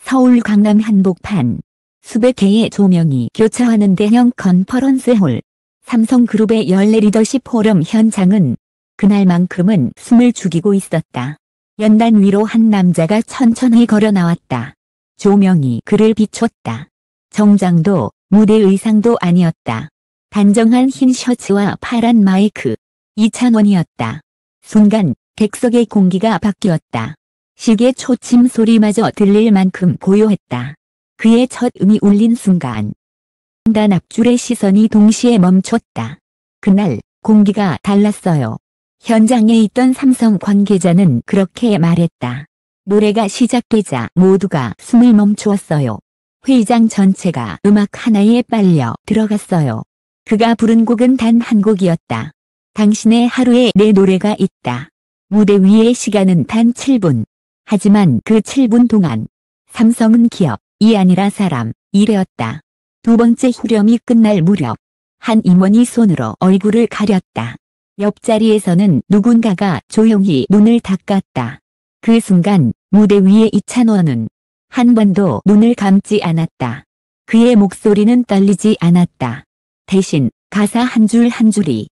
서울 강남 한복판. 수백 개의 조명이 교차하는 대형 컨퍼런스홀. 삼성그룹의 연례 리더십 포럼 현장은 그날만큼은 숨을 죽이고 있었다. 연단 위로 한 남자가 천천히 걸어 나왔다. 조명이 그를 비췄다. 정장도 무대 의상도 아니었다. 단정한 흰 셔츠와 파란 마이크. 이찬원이었다. 순간 객석의 공기가 바뀌었다. 시계 초침 소리마저 들릴 만큼 고요했다. 그의 첫 음이 울린 순간 단 앞줄의 시선이 동시에 멈췄다. 그날 공기가 달랐어요. 현장에 있던 삼성 관계자는 그렇게 말했다. 노래가 시작되자 모두가 숨을 멈추었어요. 회의장 전체가 음악 하나에 빨려 들어갔어요. 그가 부른 곡은 단 한 곡이었다. 당신의 하루에 내 노래가 있다. 무대 위의 시간은 단 7분. 하지만 그 7분 동안 삼성은 기업이 아니라 사람, 이래였다. 두 번째 후렴이 끝날 무렵 한 임원이 손으로 얼굴을 가렸다. 옆자리에서는 누군가가 조용히 눈을 닦았다. 그 순간 무대 위의 이찬원은 한 번도 눈을 감지 않았다. 그의 목소리는 떨리지 않았다. 대신 가사 한 줄 한 줄이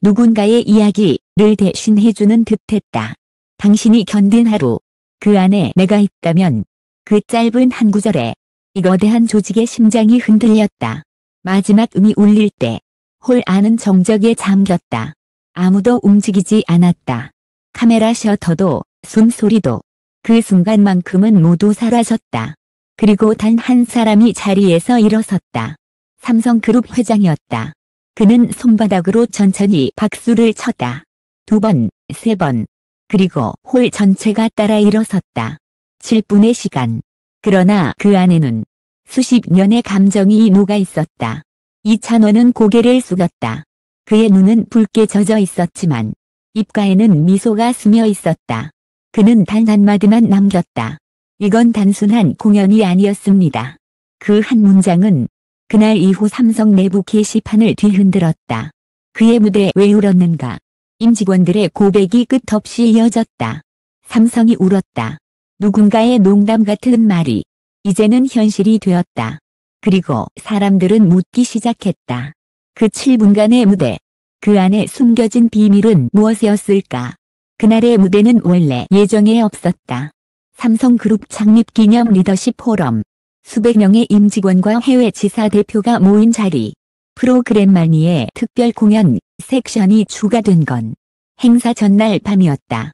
누군가의 이야기를 대신해주는 듯했다. 당신이 견딘 하루, 그 안에 내가 있다면. 그 짧은 한 구절에 이 거대한 조직의 심장이 흔들렸다. 마지막 음이 울릴 때 홀 안은 정적에 잠겼다. 아무도 움직이지 않았다. 카메라 셔터도 숨소리도 그 순간만큼은 모두 사라졌다. 그리고 단 한 사람이 자리에서 일어섰다. 삼성그룹 회장이었다. 그는 손바닥으로 천천히 박수를 쳤다. 2번, 3번. 그리고 홀 전체가 따라 일어섰다. 7분의 시간. 그러나 그 안에는 수십 년의 감정이 녹아 있었다. 이찬원은 고개를 숙였다. 그의 눈은 붉게 젖어 있었지만 입가에는 미소가 스며 있었다. 그는 단 한마디만 남겼다. 이건 단순한 공연이 아니었습니다. 그 한 문장은 그날 이후 삼성 내부 게시판을 뒤흔들었다. 그의 무대에 왜 울었는가? 임직원들의 고백이 끝없이 이어졌다. 삼성이 울었다. 누군가의 농담 같은 말이 이제는 현실이 되었다. 그리고 사람들은 묻기 시작했다. 그 7분간의 무대, 그 안에 숨겨진 비밀은 무엇이었을까? 그날의 무대는 원래 예정에 없었다. 삼성그룹 창립 기념 리더십 포럼. 수백 명의 임직원과 해외 지사 대표가 모인 자리. 프로그램 말미에 특별 공연 섹션이 추가된 건 행사 전날 밤이었다.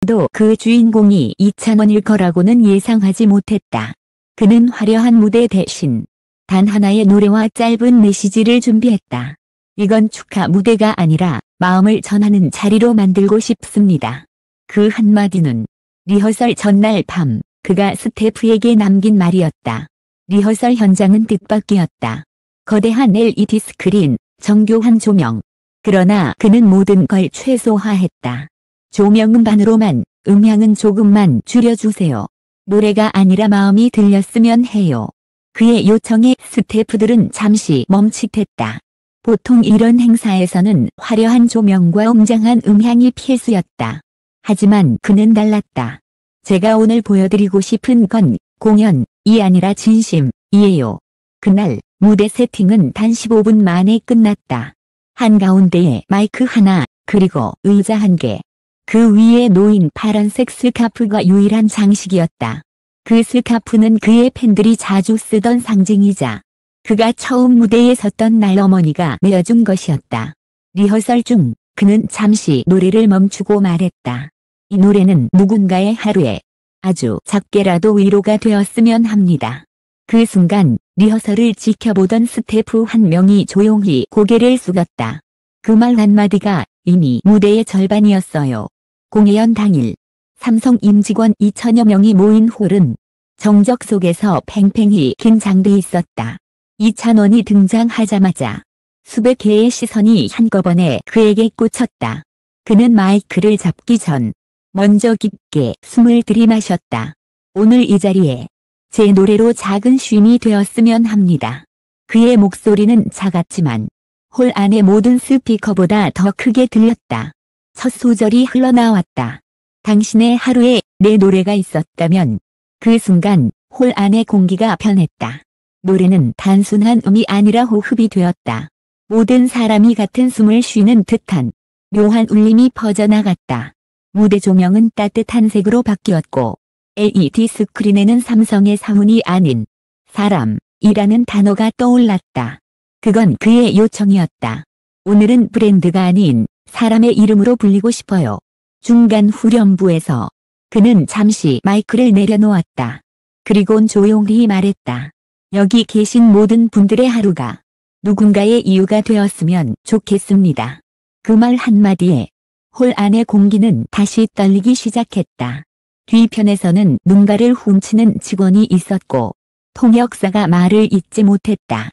또 그 주인공이 이찬원일 거라고는 예상하지 못했다. 그는 화려한 무대 대신 단 하나의 노래와 짧은 메시지를 준비했다. 이건 축하 무대가 아니라 마음을 전하는 자리로 만들고 싶습니다. 그 한마디는 리허설 전날 밤 그가 스태프에게 남긴 말이었다. 리허설 현장은 뜻밖이었다. 거대한 LED 스크린, 정교한 조명. 그러나 그는 모든 걸 최소화했다. 조명은 반으로만, 음향은 조금만 줄여주세요. 노래가 아니라 마음이 들렸으면 해요. 그의 요청에 스태프들은 잠시 멈칫했다. 보통 이런 행사에서는 화려한 조명과 웅장한 음향이 필수였다. 하지만 그는 달랐다. 제가 오늘 보여드리고 싶은 건 공연이 아니라 진심이에요. 그날 무대 세팅은 단 15분 만에 끝났다. 한가운데에 마이크 하나, 그리고 의자 한 개. 그 위에 놓인 파란색 스카프가 유일한 장식이었다. 그 스카프는 그의 팬들이 자주 쓰던 상징이자 그가 처음 무대에 섰던 날 어머니가 내어준 것이었다. 리허설 중 그는 잠시 노래를 멈추고 말했다. 이 노래는 누군가의 하루에 아주 작게라도 위로가 되었으면 합니다. 그 순간 리허설을 지켜보던 스태프 한 명이 조용히 고개를 숙였다. 그 말 한마디가 이미 무대의 절반이었어요. 공연 당일 삼성 임직원 2천여 명이 모인 홀은 정적 속에서 팽팽히 긴장돼 있었다. 이찬원이 등장하자마자 수백 개의 시선이 한꺼번에 그에게 꽂혔다. 그는 마이크를 잡기 전 먼저 깊게 숨을 들이마셨다. 오늘 이 자리에 제 노래로 작은 쉼이 되었으면 합니다. 그의 목소리는 작았지만 홀 안의 모든 스피커보다 더 크게 들렸다. 첫 소절이 흘러나왔다. 당신의 하루에 내 노래가 있었다면. 그 순간 홀 안의 공기가 변했다. 노래는 단순한 음이 아니라 호흡이 되었다. 모든 사람이 같은 숨을 쉬는 듯한 묘한 울림이 퍼져나갔다. 무대 조명은 따뜻한 색으로 바뀌었고 LED 스크린에는 삼성의 사운이 아닌 사람이라는 단어가 떠올랐다. 그건 그의 요청이었다. 오늘은 브랜드가 아닌 사람의 이름으로 불리고 싶어요. 중간 후렴부에서 그는 잠시 마이크를 내려놓았다. 그리곤 조용히 말했다. 여기 계신 모든 분들의 하루가 누군가의 이유가 되었으면 좋겠습니다. 그 말 한마디에 홀 안의 공기는 다시 떨리기 시작했다. 뒤편에서는 눈가를 훔치는 직원이 있었고 통역사가 말을 잇지 못했다.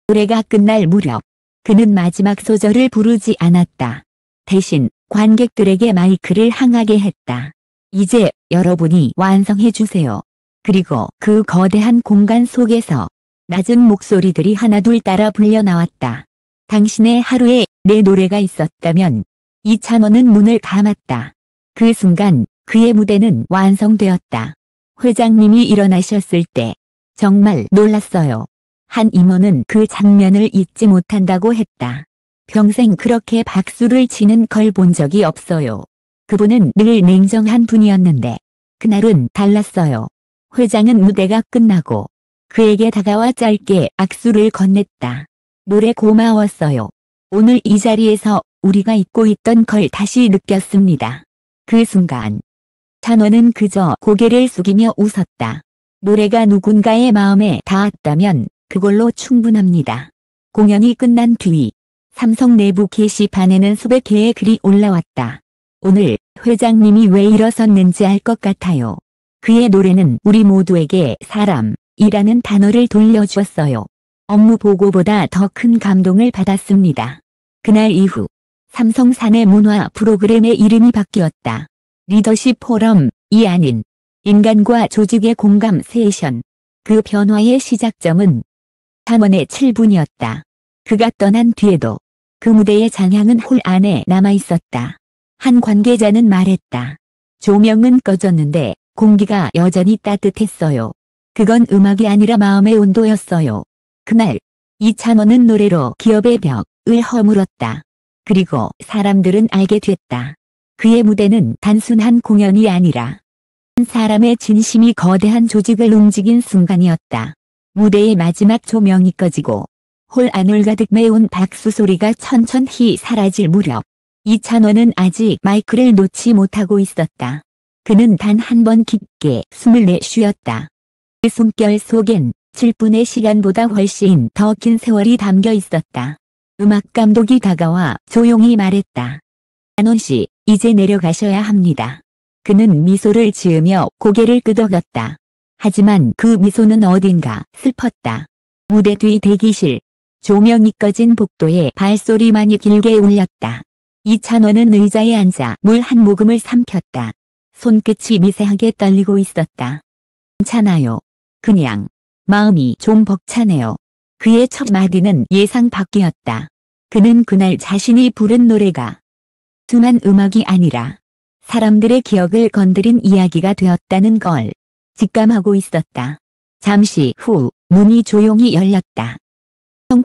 노래가 끝날 무렵 그는 마지막 소절을 부르지 않았다. 대신 관객들에게 마이크를 향하게 했다. 이제 여러분이 완성해 주세요. 그리고 그 거대한 공간 속에서 낮은 목소리들이 하나둘 따라 불려 나왔다. 당신의 하루에 내 노래가 있었다면. 이찬원은 눈을 감았다. 그 순간 그의 무대는 완성되었다. 회장님이 일어나셨을 때 정말 놀랐어요. 한 임원은 그 장면을 잊지 못한다고 했다. 평생 그렇게 박수를 치는 걸 본 적이 없어요. 그분은 늘 냉정한 분이었는데 그날은 달랐어요. 회장은 무대가 끝나고 그에게 다가와 짧게 악수를 건넸다. 노래 고마웠어요. 오늘 이 자리에서 우리가 잊고 있던 걸 다시 느꼈습니다. 그 순간 찬원은 그저 고개를 숙이며 웃었다. 노래가 누군가의 마음에 닿았다면 그걸로 충분합니다. 공연이 끝난 뒤 삼성 내부 게시판에는 수백 개의 글이 올라왔다. 오늘 회장님이 왜 일어섰는지 알 것 같아요. 그의 노래는 우리 모두에게 사람이라는 단어를 돌려주었어요. 업무 보고보다 더 큰 감동을 받았습니다. 그날 이후 삼성 사내 문화 프로그램의 이름이 바뀌었다. 리더십 포럼이 아닌 인간과 조직의 공감 세션. 그 변화의 시작점은 찬원의 7분이었다. 그가 떠난 뒤에도 그 무대의 장향은 홀 안에 남아있었다. 한 관계자는 말했다. 조명은 꺼졌는데 공기가 여전히 따뜻했어요. 그건 음악이 아니라 마음의 온도였어요. 그날 이찬원은 노래로 기업의 벽을 허물었다. 그리고 사람들은 알게 됐다. 그의 무대는 단순한 공연이 아니라 한 사람의 진심이 거대한 조직을 움직인 순간이었다. 무대의 마지막 조명이 꺼지고 홀 안을 가득 메운 박수 소리가 천천히 사라질 무렵 이찬원은 아직 마이크를 놓지 못하고 있었다. 그는 단 한 번 깊게 숨을 내쉬었다. 그 숨결 속엔 7분의 시간보다 훨씬 더 긴 세월이 담겨 있었다. 음악 감독이 다가와 조용히 말했다. 찬원 씨, 이제 내려가셔야 합니다. 그는 미소를 지으며 고개를 끄덕였다. 하지만 그 미소는 어딘가 슬펐다. 무대 뒤 대기실. 조명이 꺼진 복도에 발소리만이 길게 울렸다. 이찬원은 의자에 앉아 물 한 모금을 삼켰다. 손끝이 미세하게 떨리고 있었다. 괜찮아요. 그냥 마음이 좀 벅차네요. 그의 첫 마디는 예상 밖이었다. 그는 그날 자신이 부른 노래가 순한 음악이 아니라 사람들의 기억을 건드린 이야기가 되었다는 걸 직감하고 있었다. 잠시 후 문이 조용히 열렸다.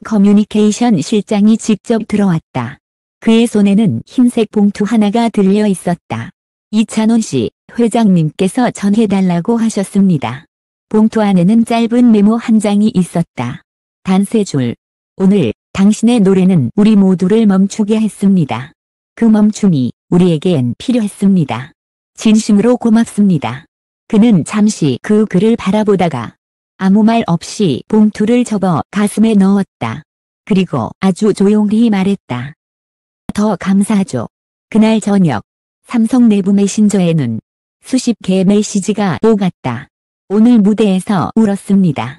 커뮤니케이션 실장이 직접 들어왔다. 그의 손에는 흰색 봉투 하나가 들려 있었다. 이찬원 씨, 회장님께서 전해달라고 하셨습니다. 봉투 안에는 짧은 메모 한 장이 있었다. 단 3줄. 오늘 당신의 노래는 우리 모두를 멈추게 했습니다. 그 멈춤이 우리에겐 필요했습니다. 진심으로 고맙습니다. 그는 잠시 그 글을 바라보다가 아무 말 없이 봉투를 접어 가슴에 넣었다. 그리고 아주 조용히 말했다. 더 감사하죠. 그날 저녁 삼성 내부 메신저에는 수십 개의 메시지가 오갔다. 오늘 무대에서 울었습니다.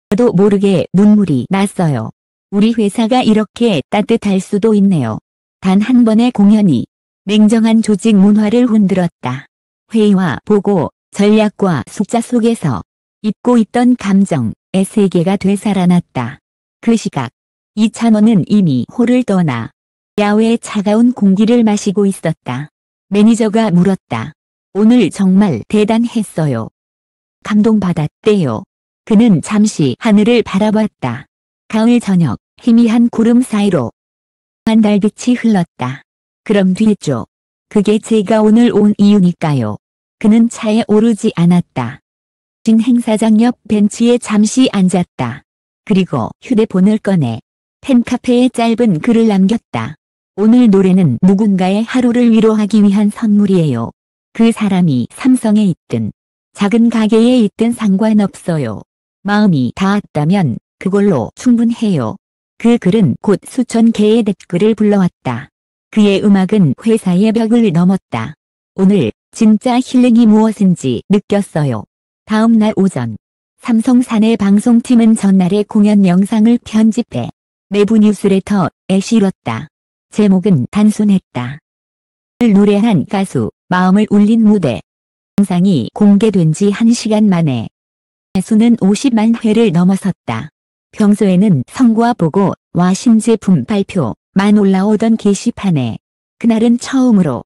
저도 모르게 눈물이 났어요. 우리 회사가 이렇게 따뜻할 수도 있네요. 단 한 번의 공연이 냉정한 조직 문화를 흔들었다. 회의와 보고, 전략과 숫자 속에서 잊고 있던 감정의 세계가 되살아났다. 그 시각 이찬원은 이미 홀을 떠나 야외의 차가운 공기를 마시고 있었다. 매니저가 물었다. 오늘 정말 대단했어요. 감동받았대요. 그는 잠시 하늘을 바라봤다. 가을 저녁, 희미한 구름 사이로 한 달빛이 흘렀다. 그럼 뒤죠. 그게 제가 오늘 온 이유니까요. 그는 차에 오르지 않았다. 진 행사장 옆 벤치에 잠시 앉았다. 그리고 휴대폰을 꺼내 팬카페에 짧은 글을 남겼다. 오늘 노래는 누군가의 하루를 위로하기 위한 선물이에요. 그 사람이 삼성에 있든 작은 가게에 있든 상관없어요. 마음이 닿았다면 그걸로 충분해요. 그 글은 곧 수천 개의 댓글을 불러왔다. 그의 음악은 회사의 벽을 넘었다. 오늘 진짜 힐링이 무엇인지 느꼈어요. 다음 날 오전 삼성 사내 방송팀은 전날의 공연 영상을 편집해 내부 뉴스레터에 실었다. 제목은 단순했다. 오늘 노래한 가수, 마음을 울린 무대. 영상이 공개된 지 1시간 만에 수는 50만 회를 넘어섰다. 평소에는 성과 보고와 신제품 발표만 올라오던 게시판에 그날은 처음으로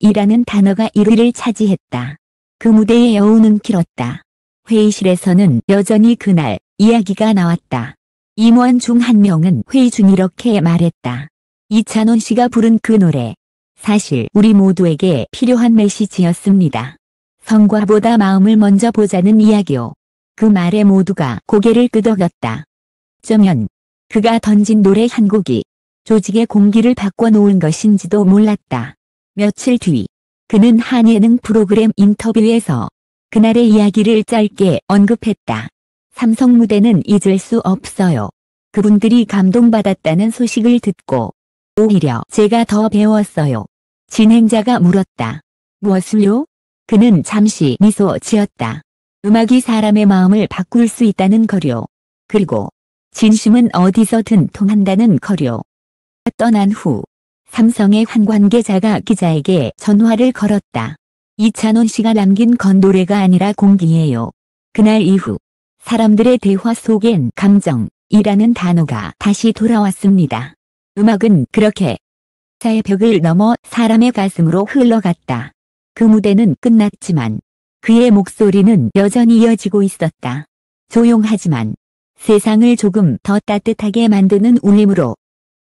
이라는 단어가 1위를 차지했다. 그 무대의 여운은 길었다. 회의실에서는 여전히 그날 이야기가 나왔다. 임원 중 한 명은 회의 중 이렇게 말했다. 이찬원 씨가 부른 그 노래. 사실 우리 모두에게 필요한 메시지였습니다. 성과보다 마음을 먼저 보자는 이야기요. 그 말에 모두가 고개를 끄덕였다. 어쩌면 그가 던진 노래 한 곡이 조직의 공기를 바꿔놓은 것인지도 몰랐다. 며칠 뒤 그는 한 예능 프로그램 인터뷰에서 그날의 이야기를 짧게 언급했다. 삼성 무대는 잊을 수 없어요. 그분들이 감동받았다는 소식을 듣고 오히려 제가 더 배웠어요. 진행자가 물었다. 무엇을요? 그는 잠시 미소 지었다. 음악이 사람의 마음을 바꿀 수 있다는 거요. 그리고 진심은 어디서든 통한다는 거요. 떠난 후 삼성의 한 관계자가 기자에게 전화를 걸었다. 이찬원 씨가 남긴 건 노래가 아니라 공기예요. 그날 이후 사람들의 대화 속엔 감정이라는 단어가 다시 돌아왔습니다. 음악은 그렇게 사의 벽을 넘어 사람의 가슴으로 흘러갔다. 그 무대는 끝났지만 그의 목소리는 여전히 이어지고 있었다. 조용하지만 세상을 조금 더 따뜻하게 만드는 울림으로.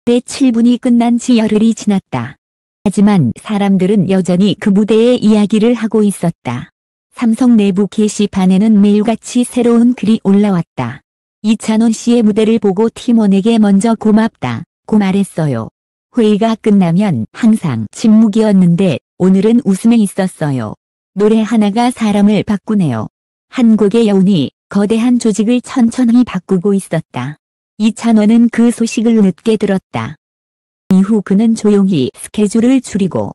내 7분이 끝난 지 열흘이 지났다. 하지만 사람들은 여전히 그 무대의 이야기를 하고 있었다. 삼성 내부 게시판에는 매일같이 새로운 글이 올라왔다. 이찬원 씨의 무대를 보고 팀원에게 먼저 고맙다고 말했어요. 회의가 끝나면 항상 침묵이었는데 오늘은 웃음에 있었어요. 노래 하나가 사람을 바꾸네요. 한 곡의 여운이 거대한 조직을 천천히 바꾸고 있었다. 이찬원은 그 소식을 늦게 들었다. 이후 그는 조용히 스케줄을 줄이고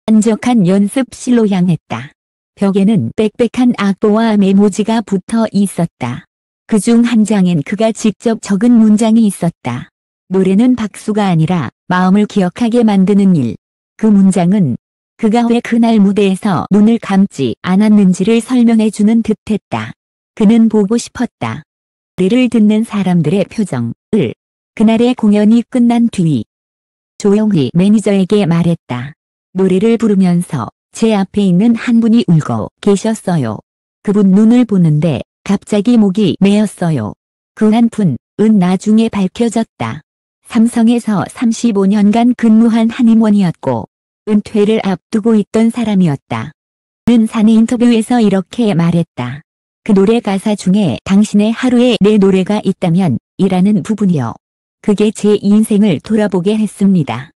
한적한 연습실로 향했다. 벽에는 빽빽한 악보와 메모지가 붙어 있었다. 그중 한 장엔 그가 직접 적은 문장이 있었다. 노래는 박수가 아니라 마음을 기억하게 만드는 일. 그 문장은 그가 왜 그날 무대에서 눈을 감지 않았는지를 설명해주는 듯했다. 그는 보고 싶었다. 노래를 듣는 사람들의 표정을. 그날의 공연이 끝난 뒤 조용히 매니저에게 말했다. 노래를 부르면서 제 앞에 있는 한 분이 울고 계셨어요. 그분 눈을 보는데 갑자기 목이 메었어요. 그 한 분은 나중에 밝혀졌다. 삼성에서 35년간 근무한 한 임원이었고 은퇴를 앞두고 있던 사람이었다. 그는 사내 인터뷰에서 이렇게 말했다. 그 노래 가사 중에 당신의 하루에 내 노래가 있다면 이라는 부분이요. 그게 제 인생을 돌아보게 했습니다.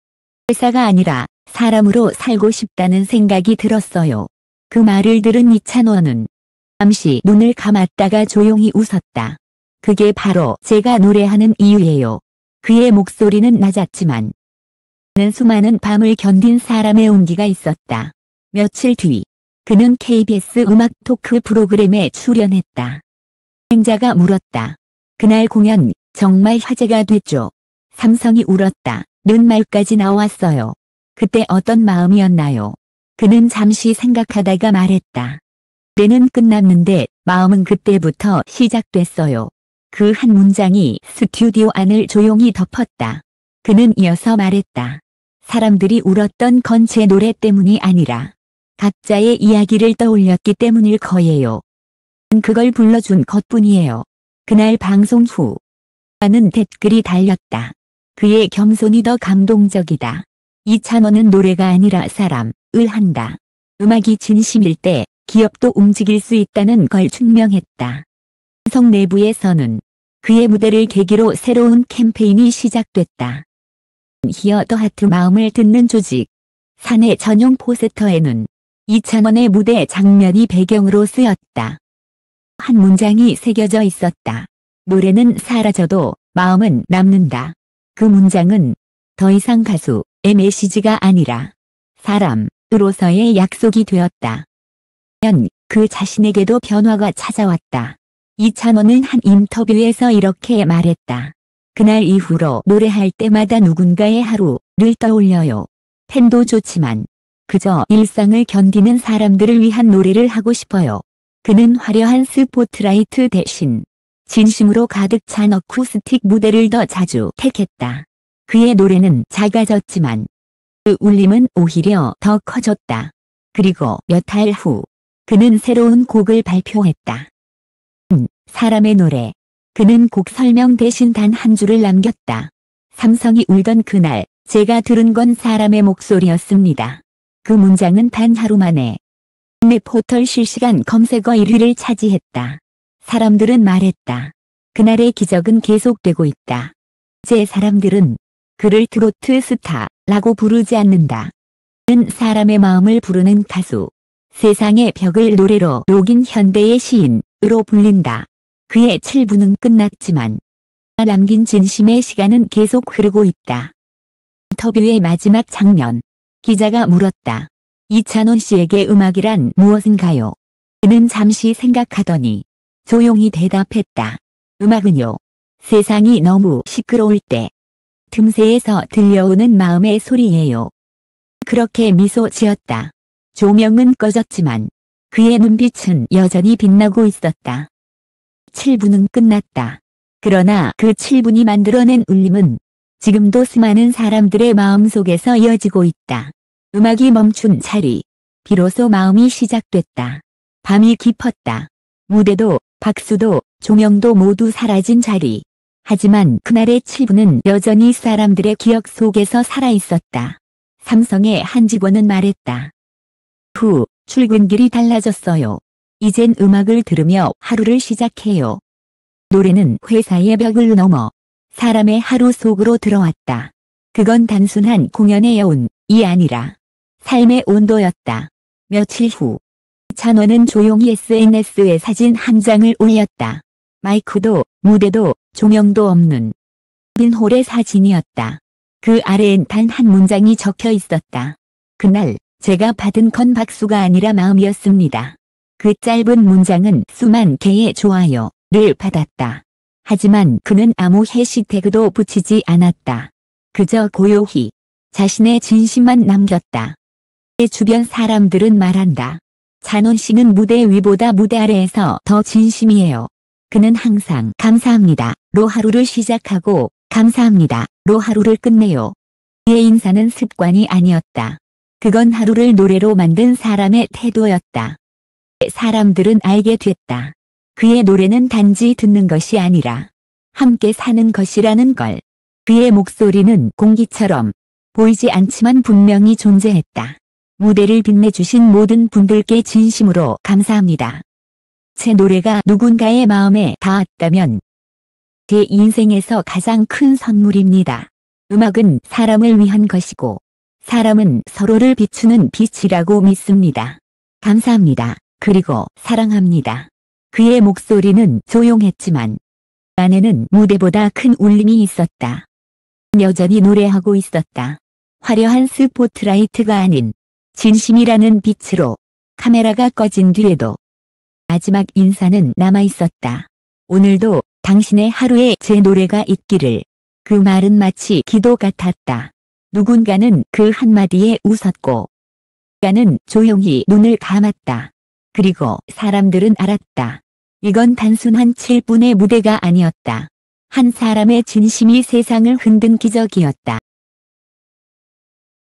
회사가 아니라 사람으로 살고 싶다는 생각이 들었어요. 그 말을 들은 이찬원은 잠시 눈을 감았다가 조용히 웃었다. 그게 바로 제가 노래하는 이유예요. 그의 목소리는 낮았지만 그는 수많은 밤을 견딘 사람의 온기가 있었다. 며칠 뒤 그는 KBS 음악 토크 프로그램에 출연했다. 진행자가 물었다. 그날 공연 정말 화제가 됐죠. 삼성이 울었다는 말까지 나왔어요. 그때 어떤 마음이었나요? 그는 잠시 생각하다가 말했다. 때는 끝났는데 마음은 그때부터 시작됐어요. 그 한 문장이 스튜디오 안을 조용히 덮었다. 그는 이어서 말했다. 사람들이 울었던 건 제 노래 때문이 아니라 각자의 이야기를 떠올렸기 때문일 거예요. 그걸 불러준 것뿐이에요. 그날 방송 후 많은 댓글이 달렸다. 그의 겸손이 더 감동적이다. 이찬원은 노래가 아니라 사람을 한다. 음악이 진심일 때 기업도 움직일 수 있다는 걸 증명했다. 삼성 내부에서는 그의 무대를 계기로 새로운 캠페인이 시작됐다. 히어 더 하트 마음을 듣는 조직. 사내 전용 포스터에는 이찬원의 무대 장면이 배경으로 쓰였다. 한 문장이 새겨져 있었다. 노래는 사라져도 마음은 남는다. 그 문장은 더 이상 가수의 메시지가 아니라 사람으로서의 약속이 되었다. 그 자신에게도 변화가 찾아왔다. 이찬원은 한 인터뷰에서 이렇게 말했다. 그날 이후로 노래할 때마다 누군가의 하루를 떠올려요. 팬도 좋지만 그저 일상을 견디는 사람들을 위한 노래를 하고 싶어요. 그는 화려한 스포트라이트 대신 진심으로 가득 찬 어쿠스틱 무대를 더 자주 택했다. 그의 노래는 작아졌지만 그 울림은 오히려 더 커졌다. 그리고 몇 달 후 그는 새로운 곡을 발표했다. 사람의 노래. 그는 곡 설명 대신 단 한 줄을 남겼다. 삼성이 울던 그날 제가 들은 건 사람의 목소리였습니다. 그 문장은 단 하루 만에 내 포털 실시간 검색어 1위를 차지했다. 사람들은 말했다. 그날의 기적은 계속되고 있다. 이제 사람들은 그를 트로트 스타라고 부르지 않는다. 그는 사람의 마음을 부르는 가수. 세상의 벽을 노래로 녹인 현대의 시인으로 불린다. 그의 7부는 끝났지만 남긴 진심의 시간은 계속 흐르고 있다. 인터뷰의 마지막 장면. 기자가 물었다. 이찬원 씨에게 음악이란 무엇인가요? 그는 잠시 생각하더니 조용히 대답했다. 음악은요. 세상이 너무 시끄러울 때 틈새에서 들려오는 마음의 소리예요. 그렇게 미소 지었다. 조명은 꺼졌지만 그의 눈빛은 여전히 빛나고 있었다. 7부는 끝났다. 그러나 그 7분이 만들어낸 울림은 지금도 수많은 사람들의 마음속에서 이어지고 있다. 음악이 멈춘 자리. 비로소 마음이 시작됐다. 밤이 깊었다. 무대도, 박수도, 조명도 모두 사라진 자리. 하지만 그날의 7부는 여전히 사람들의 기억 속에서 살아있었다. 삼성의 한 직원은 말했다. 출근길이 달라졌어요. 이젠 음악을 들으며 하루를 시작해요. 노래는 회사의 벽을 넘어 사람의 하루 속으로 들어왔다. 그건 단순한 공연의 여운이 아니라 삶의 온도였다. 며칠 후 찬원은 조용히 SNS에 사진 한 장을 올렸다. 마이크도 무대도 조명도 없는 빈 홀의 사진이었다. 그 아래엔 단 한 문장이 적혀 있었다. 그날 제가 받은 건 박수가 아니라 마음이었습니다. 그 짧은 문장은 수만 개의 좋아요를 받았다. 하지만 그는 아무 해시태그도 붙이지 않았다. 그저 고요히 자신의 진심만 남겼다. 주변 사람들은 말한다. 찬원 씨는 무대 위보다 무대 아래에서 더 진심이에요. 그는 항상 감사합니다로 하루를 시작하고 감사합니다로 하루를 끝내요. 그의 인사는 습관이 아니었다. 그건 하루를 노래로 만든 사람의 태도였다. 사람들은 알게 됐다. 그의 노래는 단지 듣는 것이 아니라 함께 사는 것이라는 걸. 그의 목소리는 공기처럼 보이지 않지만 분명히 존재했다. 무대를 빛내주신 모든 분들께 진심으로 감사합니다. 제 노래가 누군가의 마음에 닿았다면 제 인생에서 가장 큰 선물입니다. 음악은 사람을 위한 것이고 사람은 서로를 비추는 빛이라고 믿습니다. 감사합니다. 그리고 사랑합니다. 그의 목소리는 조용했지만 안에는 무대보다 큰 울림이 있었다. 여전히 노래하고 있었다. 화려한 스포트라이트가 아닌 진심이라는 빛으로. 카메라가 꺼진 뒤에도 마지막 인사는 남아있었다. 오늘도 당신의 하루에 제 노래가 있기를. 그 말은 마치 기도 같았다. 누군가는 그 한마디에 웃었고 누군가는 조용히 눈을 감았다. 그리고 사람들은 알았다. 이건 단순한 7분의 무대가 아니었다. 한 사람의 진심이 세상을 흔든 기적이었다.